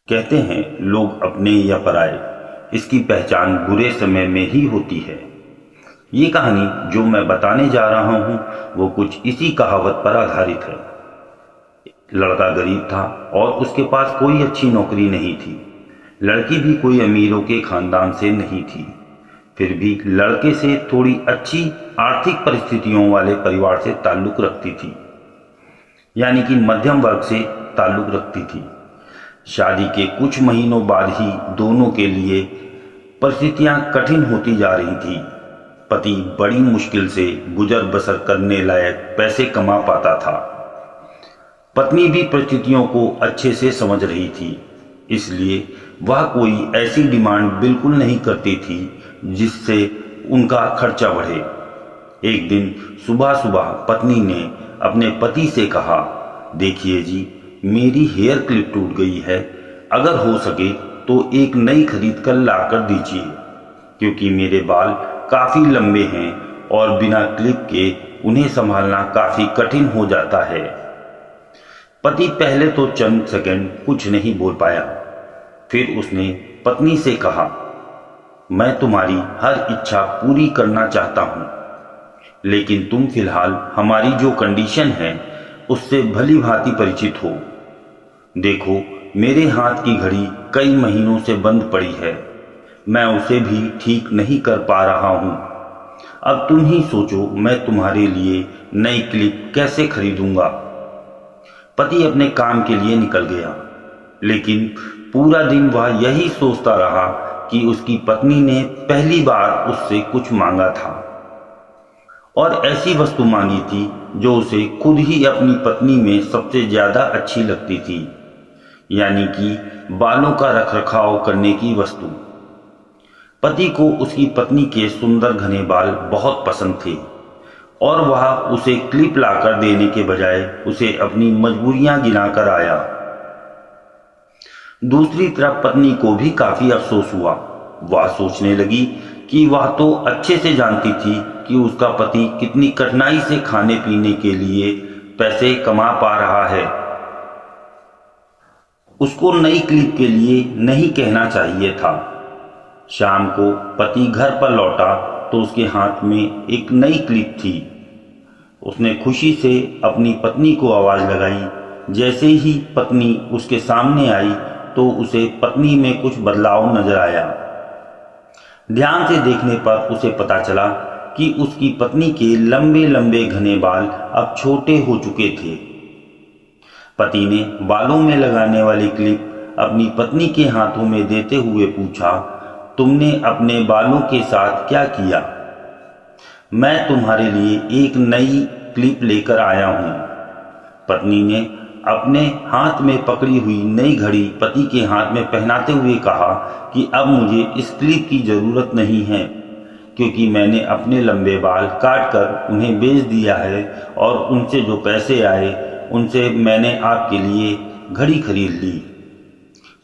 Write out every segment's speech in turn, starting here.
कहते हैं लोग अपने या पराए, इसकी पहचान बुरे समय में ही होती है। ये कहानी जो मैं बताने जा रहा हूँ वो कुछ इसी कहावत पर आधारित है। लड़का गरीब था और उसके पास कोई अच्छी नौकरी नहीं थी। लड़की भी कोई अमीरों के खानदान से नहीं थी, फिर भी लड़के से थोड़ी अच्छी आर्थिक परिस्थितियों वाले परिवार से ताल्लुक रखती थी, यानी कि मध्यम वर्ग से ताल्लुक रखती थी। शादी के कुछ महीनों बाद ही दोनों के लिए परिस्थितियां कठिन होती जा रही थी। पति बड़ी मुश्किल से गुजर बसर करने लायक पैसे कमा पाता था। पत्नी भी परिस्थितियों को अच्छे से समझ रही थी, इसलिए वह कोई ऐसी डिमांड बिल्कुल नहीं करती थी जिससे उनका खर्चा बढ़े। एक दिन सुबह सुबह पत्नी ने अपने पति से कहा, देखिए जी, मेरी हेयर क्लिप टूट गई है, अगर हो सके तो एक नई खरीद कर ला कर दीजिए, क्योंकि मेरे बाल काफ़ी लंबे हैं और बिना क्लिप के उन्हें संभालना काफ़ी कठिन हो जाता है। पति पहले तो चंद सेकंड कुछ नहीं बोल पाया, फिर उसने पत्नी से कहा, मैं तुम्हारी हर इच्छा पूरी करना चाहता हूँ, लेकिन तुम फिलहाल हमारी जो कंडीशन है उससे भली भांति परिचित हो। देखो, मेरे हाथ की घड़ी कई महीनों से बंद पड़ी है, मैं उसे भी ठीक नहीं कर पा रहा हूँ। अब तुम ही सोचो, मैं तुम्हारे लिए नई क्लिप कैसे खरीदूंगा। पति अपने काम के लिए निकल गया, लेकिन पूरा दिन वह यही सोचता रहा कि उसकी पत्नी ने पहली बार उससे कुछ मांगा था और ऐसी वस्तु मांगी थी जो उसे खुद ही अपनी पत्नी में सबसे ज्यादा अच्छी लगती थी, यानी कि बालों का रखरखाव करने की वस्तु। पति को उसकी पत्नी के सुंदर घने बाल बहुत पसंद थे और वह उसे क्लिप लाकर देने के बजाय उसे अपनी मजबूरियां गिनाकर आया। दूसरी तरफ पत्नी को भी काफी अफसोस हुआ। वह सोचने लगी कि वह तो अच्छे से जानती थी कि उसका पति कितनी कठिनाई से खाने पीने के लिए पैसे कमा पा रहा है। उसको नई क्लिप के लिए नहीं कहना चाहिए था। शाम को पति घर पर लौटा तो उसके हाथ में एक नई क्लिप थी। उसने खुशी से अपनी पत्नी को आवाज लगाई। जैसे ही पत्नी उसके सामने आई तो उसे पत्नी में कुछ बदलाव नजर आया। ध्यान से देखने पर उसे पता चला कि उसकी पत्नी के लंबे लंबे घने बाल अब छोटे हो चुके थे। पति ने बालों में लगाने वाली क्लिप अपनी पत्नी के हाथों में देते हुए पूछा, तुमने अपने बालों के साथ क्या किया? मैं तुम्हारे लिए एक नई क्लिप लेकर आया हूं। पत्नी ने अपने हाथ में पकड़ी हुई नई घड़ी पति के हाथ में पहनाते हुए कहा कि अब मुझे इस क्लिप की जरूरत नहीं है, क्योंकि मैंने अपने लंबे बाल काटकर उन्हें बेच दिया है और उनसे जो पैसे आए उनसे मैंने आपके लिए घड़ी खरीद ली।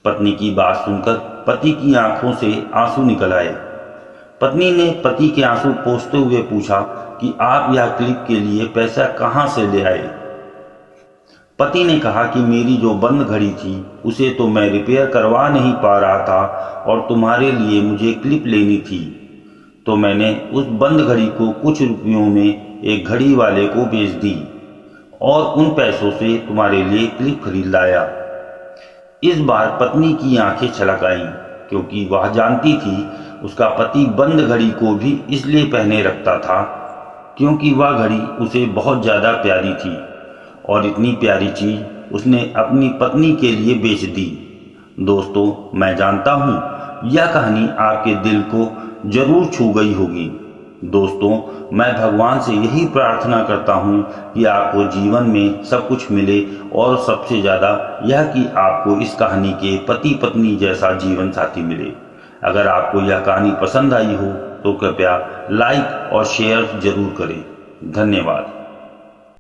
पत्नी की बात सुनकर पति की आंखों से आंसू निकल आए। पत्नी ने पति के आंसू पोंछते हुए पूछा कि आप यह क्लिप के लिए पैसा कहां से ले आए? पति ने कहा कि मेरी जो बंद घड़ी थी उसे तो मैं रिपेयर करवा नहीं पा रहा था और तुम्हारे लिए मुझे क्लिप लेनी थी, तो मैंने उस बंद घड़ी को कुछ रुपयों में एक घड़ी वाले को बेच दी और उन पैसों से तुम्हारे लिए क्लिप खरीद लाया। इस बार पत्नी की आंखें छलक आईं, क्योंकि वह जानती थी उसका पति बंद घड़ी को भी इसलिए पहने रखता था क्योंकि वह घड़ी उसे बहुत ज्यादा प्यारी थी और इतनी प्यारी चीज उसने अपनी पत्नी के लिए बेच दी। दोस्तों, मैं जानता हूं यह कहानी आपके दिल को जरूर छू गई होगी। दोस्तों, मैं भगवान से यही प्रार्थना करता हूं कि आपको जीवन में सब कुछ मिले और सबसे ज़्यादा यह कि आपको इस कहानी के पति पत्नी जैसा जीवन साथी मिले। अगर आपको यह कहानी पसंद आई हो तो कृपया लाइक और शेयर जरूर करें। धन्यवाद।